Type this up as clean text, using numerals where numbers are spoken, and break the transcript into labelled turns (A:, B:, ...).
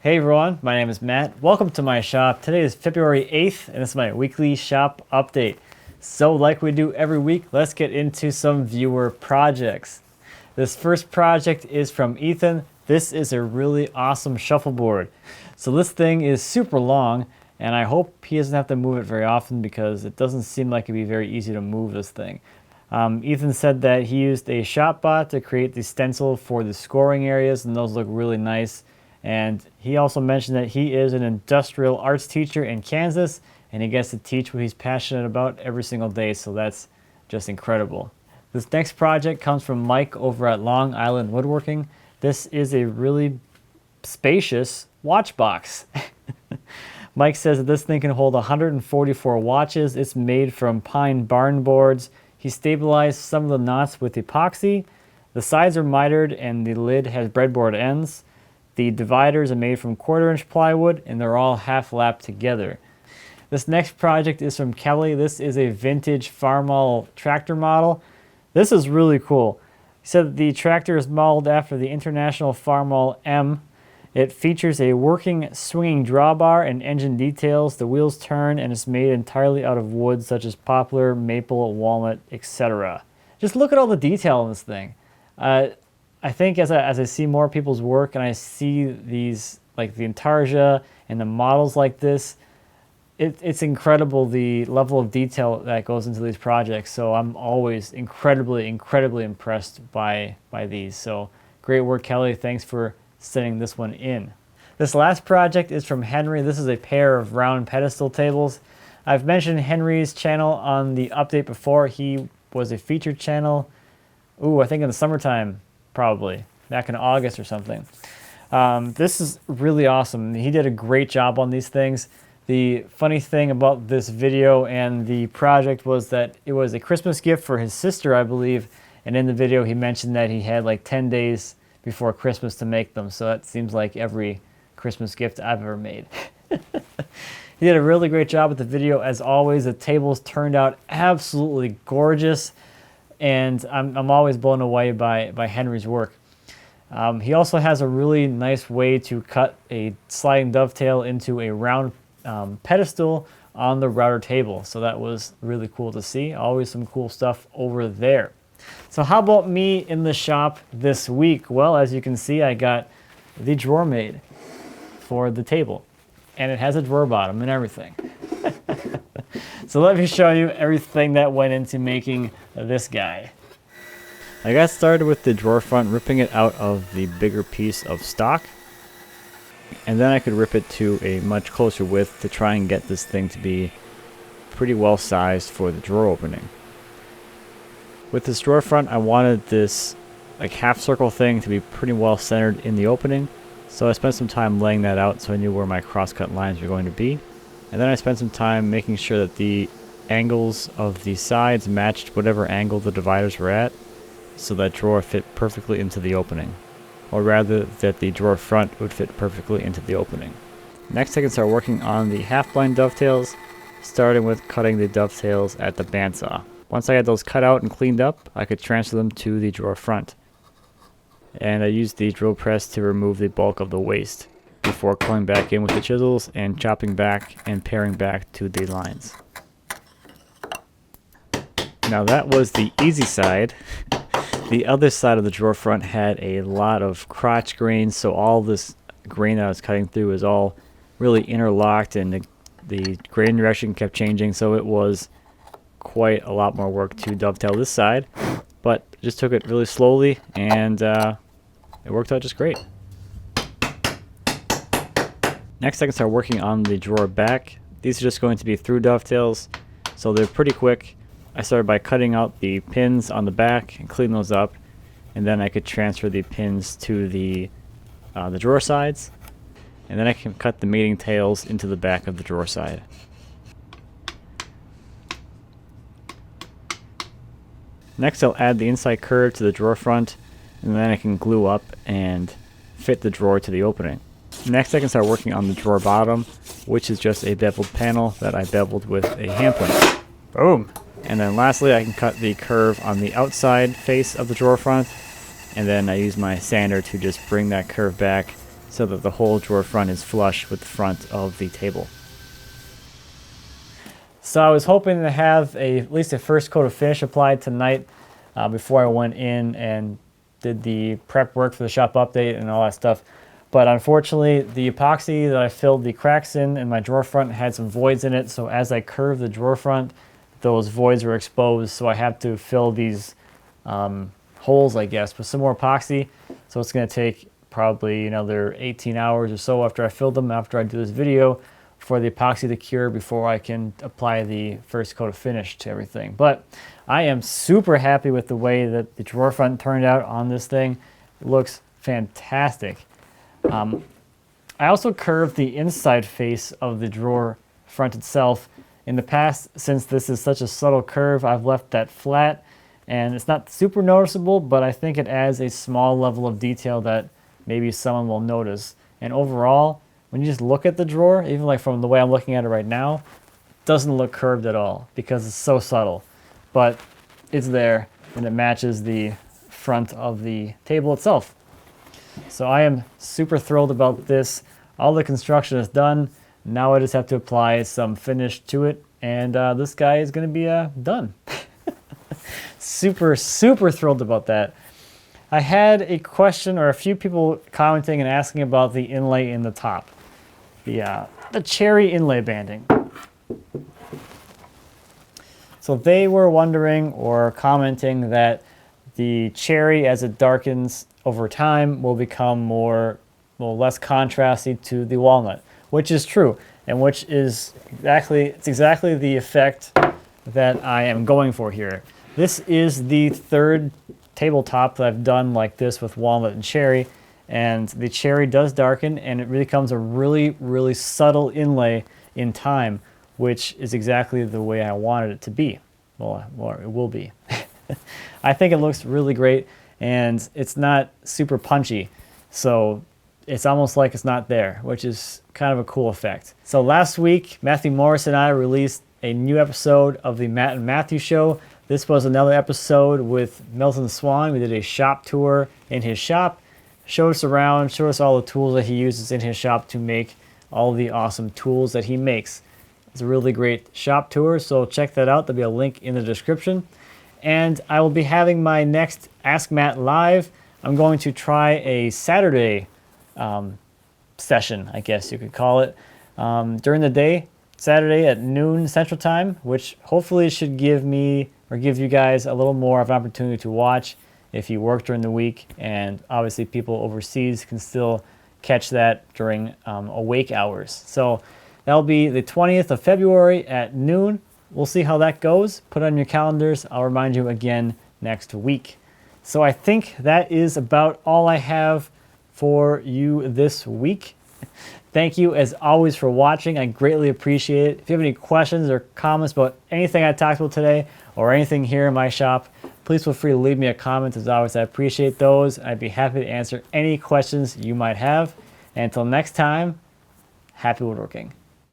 A: Hey everyone, my name is Matt. Welcome to my shop. Today is February 8th and this is my weekly shop update. So like we do every week, let's get into some viewer projects. This first project is from Ethan. This is a really awesome shuffleboard. So this thing is super long and I hope he doesn't have to move it very often because it doesn't seem like it'd be very easy to move this thing. Ethan said that he used a shop bot to create the stencil for the scoring areas and those look really nice. And he also mentioned that he is an industrial arts teacher in Kansas and he gets to teach what he's passionate about every single day, so that's just incredible. This next project comes from Mike over at Long Island Woodworking. This is a really spacious watch box. Mike says that this thing can hold 144 watches. It's made from pine barn boards. He stabilized some of the knots with epoxy. The sides are mitered and the lid has breadboard ends. The dividers are made from 1/4-inch plywood and they're all half-lapped together. This next project is from Kelly. This is a vintage Farmall tractor model. This is really cool. He said the tractor is modeled after the International Farmall M. It features a working swinging drawbar and engine details. The wheels turn and it's made entirely out of wood such as poplar, maple, walnut, etc. Just look at all the detail in this thing. I think as I see more people's work and I see these, like the Intarsia and the models like this, it's incredible the level of detail that goes into these projects. So I'm always incredibly impressed by these. So great work, Kelly. Thanks for sending this one in. This last project is from Henry. This is a pair of round pedestal tables. I've mentioned Henry's channel on the update before. He was a featured channel, I think in the summertime. Probably back in August or something. This is really awesome. He did a great job on these things. The funny thing about this video and the project was that it was a Christmas gift for his sister, I believe. And in the video, he mentioned that he had like 10 days before Christmas to make them. So that seems like every Christmas gift I've ever made. He did a really great job with the video. As always, the tables turned out absolutely gorgeous. And I'm always blown away by Henry's work. He also has a really nice way to cut a sliding dovetail into a round pedestal on the router table. So that was really cool to see. Always some cool stuff over there. So how about me in the shop this week? Well, as you can see, I got the drawer made for the table. And it has a drawer bottom and everything. So let me show you everything that went into making this guy. I got started with the drawer front, ripping it out of the bigger piece of stock. And then I could rip it to a much closer width to try and get this thing to be pretty well sized for the drawer opening. With this drawer front, I wanted this like half circle thing to be pretty well centered in the opening. So I spent some time laying that out so I knew where my cross-cut lines were going to be. And then I spent some time making sure that the angles of the sides matched whatever angle the dividers were at, so that drawer fit perfectly into the opening. Or rather, that the drawer front would fit perfectly into the opening. Next I can start working on the half-blind dovetails, starting with cutting the dovetails at the bandsaw. Once I had those cut out and cleaned up, I could transfer them to the drawer front. And I used the drill press to remove the bulk of the waste, before going back in with the chisels and chopping back and paring back to the lines. Now that was the easy side. The other side of the drawer front had a lot of crotch grains, so all this grain that I was cutting through was all really interlocked and the grain direction kept changing, so it was quite a lot more work to dovetail this side, but just took it really slowly and it worked out just great. Next I can start working on the drawer back. These are just going to be through dovetails, so they're pretty quick. I started by cutting out the pins on the back and cleaning those up, and then I could transfer the pins to the drawer sides, and then I can cut the mating tails into the back of the drawer side. Next I'll add the inside curve to the drawer front, and then I can glue up and fit the drawer to the opening. Next I can start working on the drawer bottom, which is just a beveled panel that I beveled with a hand plane. Boom! And then lastly I can cut the curve on the outside face of the drawer front, and then I use my sander to just bring that curve back so that the whole drawer front is flush with the front of the table. So I was hoping to have at least a first coat of finish applied tonight before I went in and did the prep work for the shop update and all that stuff. But unfortunately, the epoxy that I filled the cracks in my drawer front had some voids in it. So as I curved the drawer front, those voids were exposed. So I have to fill these holes, I guess, with some more epoxy. So it's going to take probably another 18 hours or so after I fill them, after I do this video, for the epoxy to cure before I can apply the first coat of finish to everything. But I am super happy with the way that the drawer front turned out on this thing. It looks fantastic. I also curved the inside face of the drawer front itself. In the past, since this is such a subtle curve, I've left that flat, and it's not super noticeable, but I think it adds a small level of detail that maybe someone will notice. And overall, when you just look at the drawer, even like from the way I'm looking at it right now, it doesn't look curved at all because it's so subtle. But it's there, and it matches the front of the table itself. So I am super thrilled about this. All the construction is done. Now I just have to apply some finish to it, and this guy is going to be done. Super, super thrilled about that. I had a question, or a few people commenting and asking about the inlay in the top. The cherry inlay banding. So they were wondering or commenting that the cherry, as it darkens over time, will become less contrasty to the walnut, which is true, and which is exactly the effect that I am going for here. This is the third tabletop that I've done like this with walnut and cherry, and the cherry does darken, and it really becomes a really, really subtle inlay in time, which is exactly the way I wanted it to be. Well, it will be. I think it looks really great, and it's not super punchy, so it's almost like it's not there, which is kind of a cool effect. So last week, Matthew Morris and I released a new episode of the Matt and Matthew Show. This was another episode with Milton Swan. We did a shop tour in his shop, showed us around, showed us all the tools that he uses in his shop to make all the awesome tools that he makes. It's a really great shop tour, so check that out. There'll be a link in the description. And I will be having my next Ask Matt Live. I'm going to try a Saturday session, I guess you could call it, during the day, Saturday at noon Central Time, which hopefully should give me or give you guys a little more of an opportunity to watch if you work during the week. And obviously people overseas can still catch that during awake hours. So that'll be the 20th of February at noon. We'll see how that goes. Put it on your calendars. I'll remind you again next week. So I think that is about all I have for you this week. Thank you as always for watching. I greatly appreciate it. If you have any questions or comments about anything I talked about today or anything here in my shop, please feel free to leave me a comment. As always, I appreciate those. I'd be happy to answer any questions you might have. And until next time, happy woodworking.